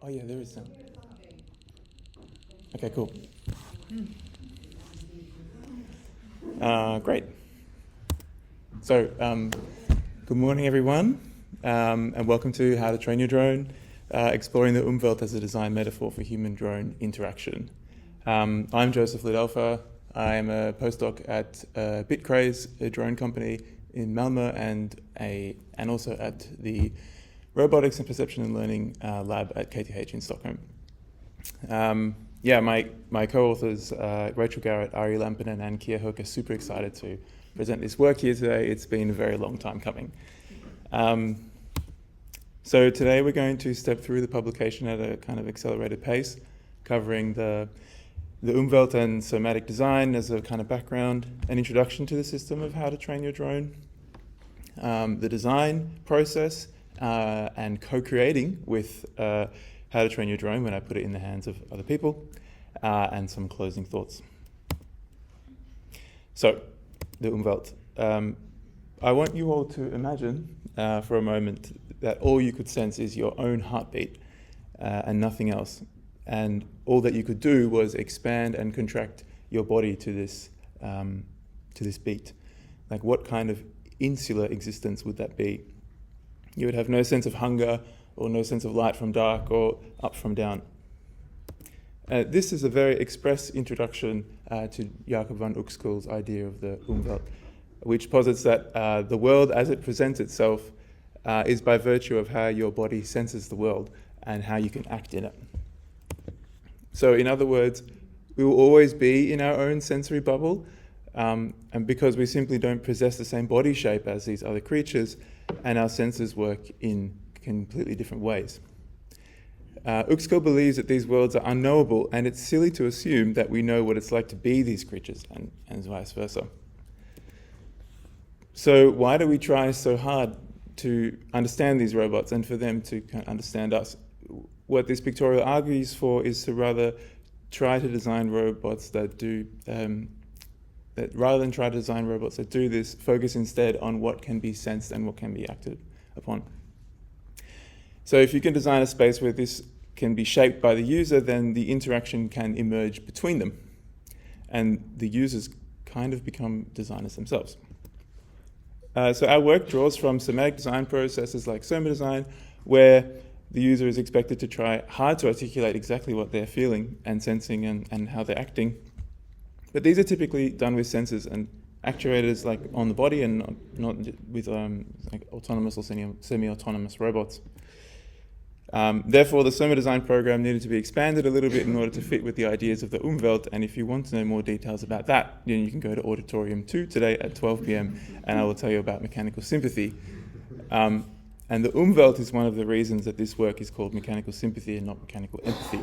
Oh yeah, there is some. Okay, cool. Great. So, good morning, everyone, and welcome to How to Train Your Drone, exploring the umwelt as a design metaphor for human-drone interaction. I'm Joseph Lidelfer. I'm a postdoc at BitCraze, a drone company in Malmö, and also at the Robotics and Perception and Learning lab at KTH in Stockholm. My co-authors, Rachel Garrett, Ari Lampinen, and Kia Hook are super excited to present this work here today. It's been a very long time coming. So today we're going to step through the publication at a kind of accelerated pace, covering the umwelt and somatic design as a kind of background, an introduction to the system of how to train your drone, the design process, and co-creating with how to train your drone when I put it in the hands of other people, and some closing thoughts. So, the umwelt. I want you all to imagine for a moment that all you could sense is your own heartbeat and nothing else. And all that you could do was expand and contract your body to this beat. Like, what kind of insular existence would that be? You would have no sense of hunger or no sense of light from dark or up from down. This is a very express introduction to Jacob van Uxkull's idea of the umwelt, which posits that the world as it presents itself is by virtue of how your body senses the world and how you can act in it. So in other words, we will always be in our own sensory bubble, and because we simply don't possess the same body shape as these other creatures, and our senses work in completely different ways. Uxkull believes that these worlds are unknowable, and it's silly to assume that we know what it's like to be these creatures, and vice versa. So why do we try so hard to understand these robots and for them to understand us? What this pictorial argues for is to rather try to design robots that do this, focus instead on what can be sensed and what can be acted upon. So if you can design a space where this can be shaped by the user, then the interaction can emerge between them. And the users kind of become designers themselves. So our work draws from somatic design processes like soma design, where the user is expected to try hard to articulate exactly what they're feeling and sensing and how they're acting. But these are typically done with sensors and actuators like on the body and not with like autonomous or semi-autonomous robots. Therefore, the soma design program needed to be expanded a little bit in order to fit with the ideas of the umwelt. And if you want to know more details about that, then you can go to Auditorium 2 today at 12 p.m. and I will tell you about mechanical sympathy. And the umwelt is one of the reasons that this work is called mechanical sympathy and not mechanical empathy.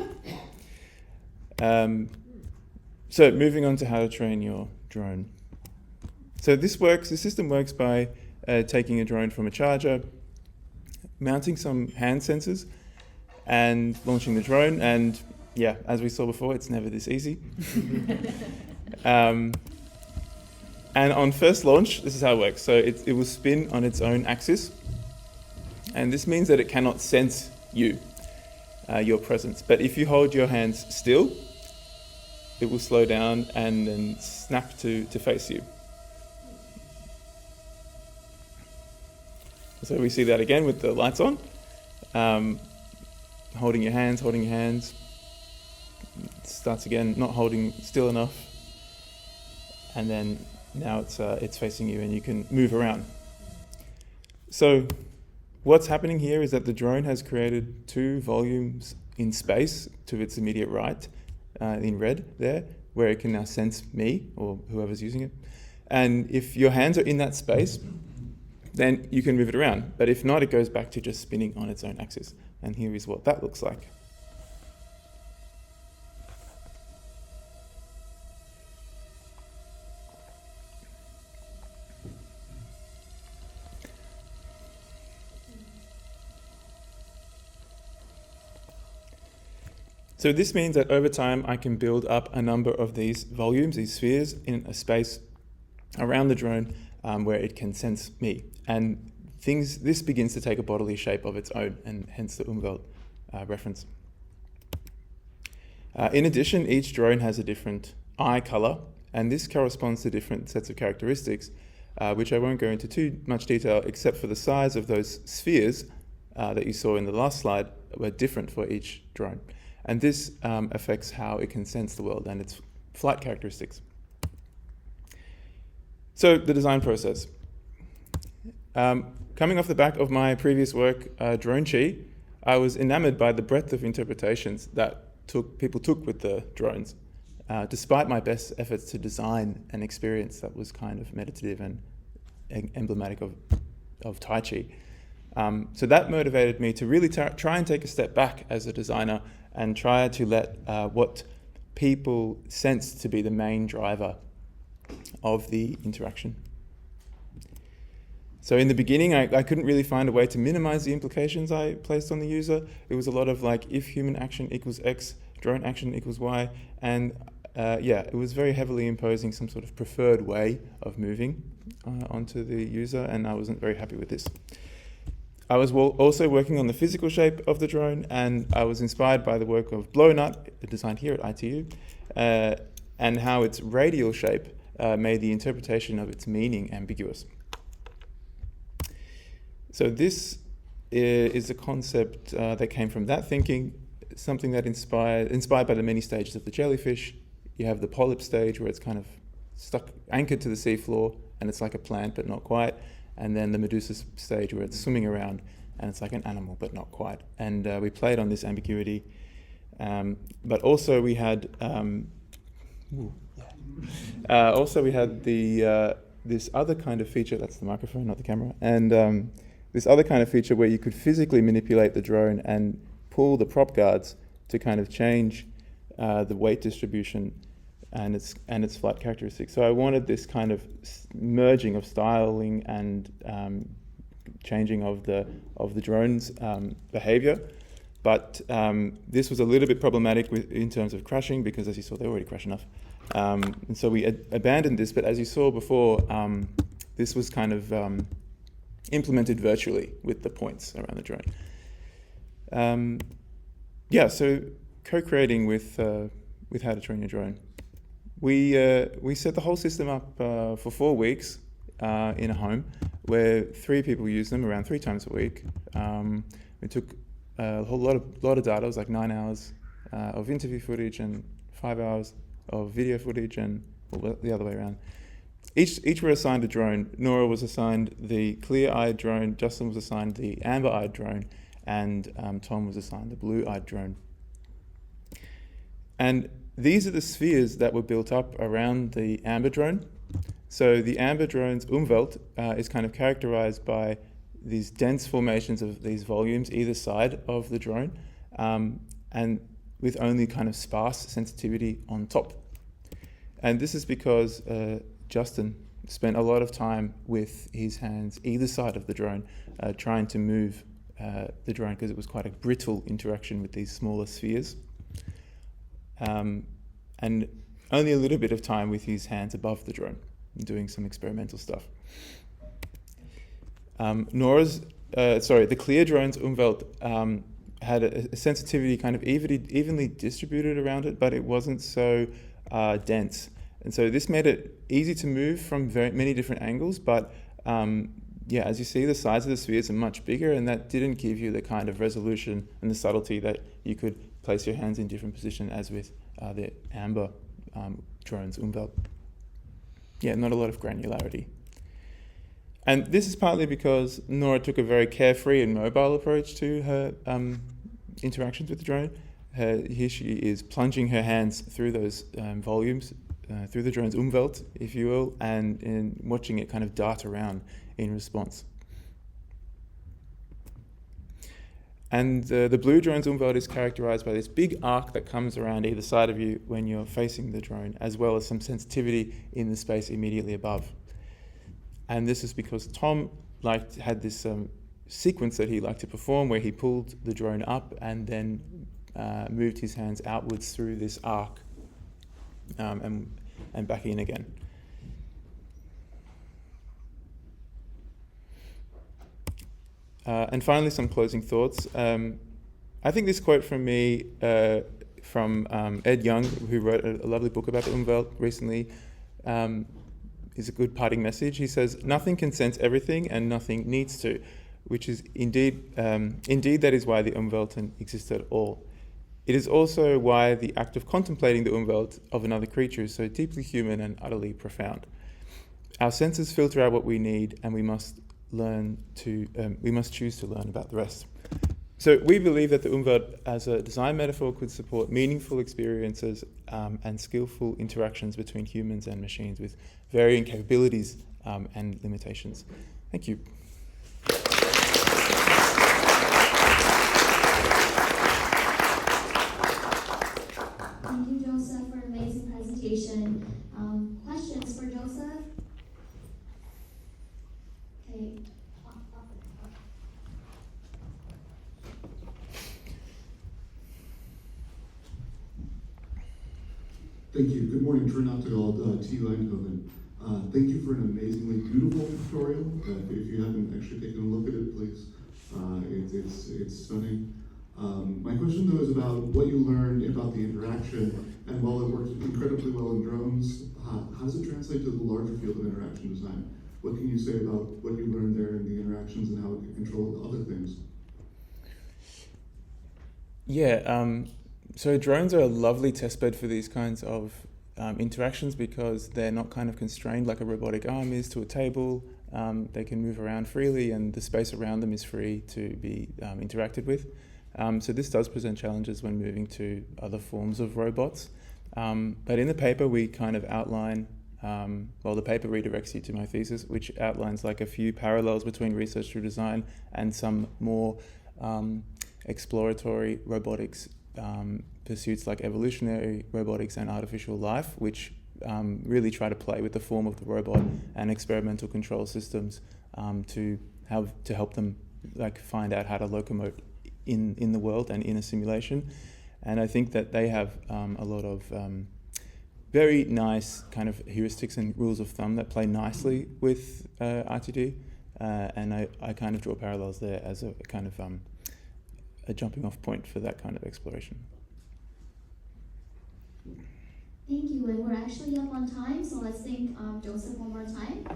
So moving on to how to train your drone. So the system works by taking a drone from a charger, mounting some hand sensors, and launching the drone. And yeah, as we saw before, it's never this easy. And on first launch, this is how it works. So it will spin on its own axis. And this means that it cannot sense you, your presence. But if you hold your hands still, it will slow down and then snap to face you. So we see that again with the lights on. Holding your hands. It starts again, not holding still enough. And then now it's facing you and you can move around. So what's happening here is that the drone has created two volumes in space to its immediate right, in red there, where it can now sense me or whoever's using it. And if your hands are in that space, then you can move it around. But if not, it goes back to just spinning on its own axis. And here is what that looks like. So this means that over time, I can build up a number of these volumes, these spheres, in a space around the drone where it can sense me. And this begins to take a bodily shape of its own, and hence the umwelt reference. In addition, each drone has a different eye color, and this corresponds to different sets of characteristics, which I won't go into too much detail, except for the size of those spheres that you saw in the last slide were different for each drone. And this affects how it can sense the world and its flight characteristics. So the design process. Coming off the back of my previous work, Drone Chi, I was enamored by the breadth of interpretations that people took with the drones, despite my best efforts to design an experience that was kind of meditative and emblematic of Tai Chi. So that motivated me to really try and take a step back as a designer and try to let what people sense to be the main driver of the interaction. So in the beginning, I couldn't really find a way to minimize the implications I placed on the user. It was a lot of like, if human action equals X, drone action equals Y, and it was very heavily imposing some sort of preferred way of moving onto the user, and I wasn't very happy with this. I was also working on the physical shape of the drone, and I was inspired by the work of Blownut, designed here at ITU, and how its radial shape made the interpretation of its meaning ambiguous. So this is a concept that came from that thinking, something that inspired by the many stages of the jellyfish. You have the polyp stage where it's kind of anchored to the seafloor, and it's like a plant, but not quite. And then the Medusa stage where it's swimming around, and it's like an animal, but not quite. And we played on this ambiguity. But also we had, this other kind of feature, that's the microphone, not the camera, and this other kind of feature where you could physically manipulate the drone and pull the prop guards to kind of change the weight distribution and its flight characteristics. So I wanted this kind of merging of styling and changing of the drone's behavior. But this was a little bit problematic in terms of crashing, because as you saw, they already crash enough. And so we abandoned this, but as you saw before, this was kind of implemented virtually with the points around the drone. So co-creating with How to Train Your Drone. We set the whole system up for 4 weeks in a home where 3 people use them around 3 times a week. We took a whole lot of data. It was like 9 hours of interview footage and 5 hours of video footage, and the other way around. Each were assigned a drone. Nora was assigned the clear-eyed drone, Justin was assigned the amber-eyed drone, and Tom was assigned the blue-eyed drone. And these are the spheres that were built up around the amber drone. So the amber drone's umwelt is kind of characterized by these dense formations of these volumes either side of the drone, and with only kind of sparse sensitivity on top. And this is because Justin spent a lot of time with his hands either side of the drone trying to move the drone, because it was quite a brittle interaction with these smaller spheres. And only a little bit of time with his hands above the drone, doing some experimental stuff. The clear drone's umwelt had a sensitivity kind of evenly distributed around it, but it wasn't so dense. And so this made it easy to move from very many different angles, but as you see, the size of the spheres are much bigger, and that didn't give you the kind of resolution and the subtlety that you could place your hands in different positions as with the amber drone's umwelt. Not a lot of granularity. And this is partly because Nora took a very carefree and mobile approach to her interactions with the drone. Here she is plunging her hands through those volumes, through the drone's umwelt, if you will, and watching it kind of dart around in response. And the blue drone's umwelt is characterized by this big arc that comes around either side of you when you're facing the drone, as well as some sensitivity in the space immediately above. And this is because Tom had this sequence that he liked to perform where he pulled the drone up and then moved his hands outwards through this arc and back in again. And finally, some closing thoughts. I think this quote from me from Ed Young, who wrote a lovely book about the umwelt recently, is a good parting message. He says, "Nothing can sense everything, and nothing needs to," which is indeed that is why the umwelten exists at all. It is also why the act of contemplating the umwelt of another creature is so deeply human and utterly profound. Our senses filter out what we need, and we must choose to learn about the rest. So we believe that the umwelt as a design metaphor could support meaningful experiences and skillful interactions between humans and machines with varying capabilities and limitations. Thank you. Thank you, Joseph, for an amazing presentation. Questions for Joseph? Okay. Thank you. Good morning, Trinatigal T. Eindhoven. Thank you for an amazingly beautiful tutorial. If you haven't actually taken a look at it, please. It's stunning. My question, though, is about what you learned about the interaction, and while it works incredibly well in drones, how does it translate to the larger field of interaction design? What can you say about what you learned there in the interactions and how it can control other things? Yeah, so drones are a lovely testbed for these kinds of interactions because they're not kind of constrained like a robotic arm is to a table. They can move around freely, and the space around them is free to be interacted with. So this does present challenges when moving to other forms of robots. But in the paper, we kind of outline, the paper redirects you to my thesis, which outlines like a few parallels between research through design and some more exploratory robotics pursuits like evolutionary robotics and artificial life, which really try to play with the form of the robot and experimental control systems to help them like find out how to locomote in the world and in a simulation. And I think that they have a lot of very nice kind of heuristics and rules of thumb that play nicely with RTD, and I kind of draw parallels there as a kind of a jumping off point for that kind of exploration. Thank you, and we're actually up on time, so let's thank Joseph one more time.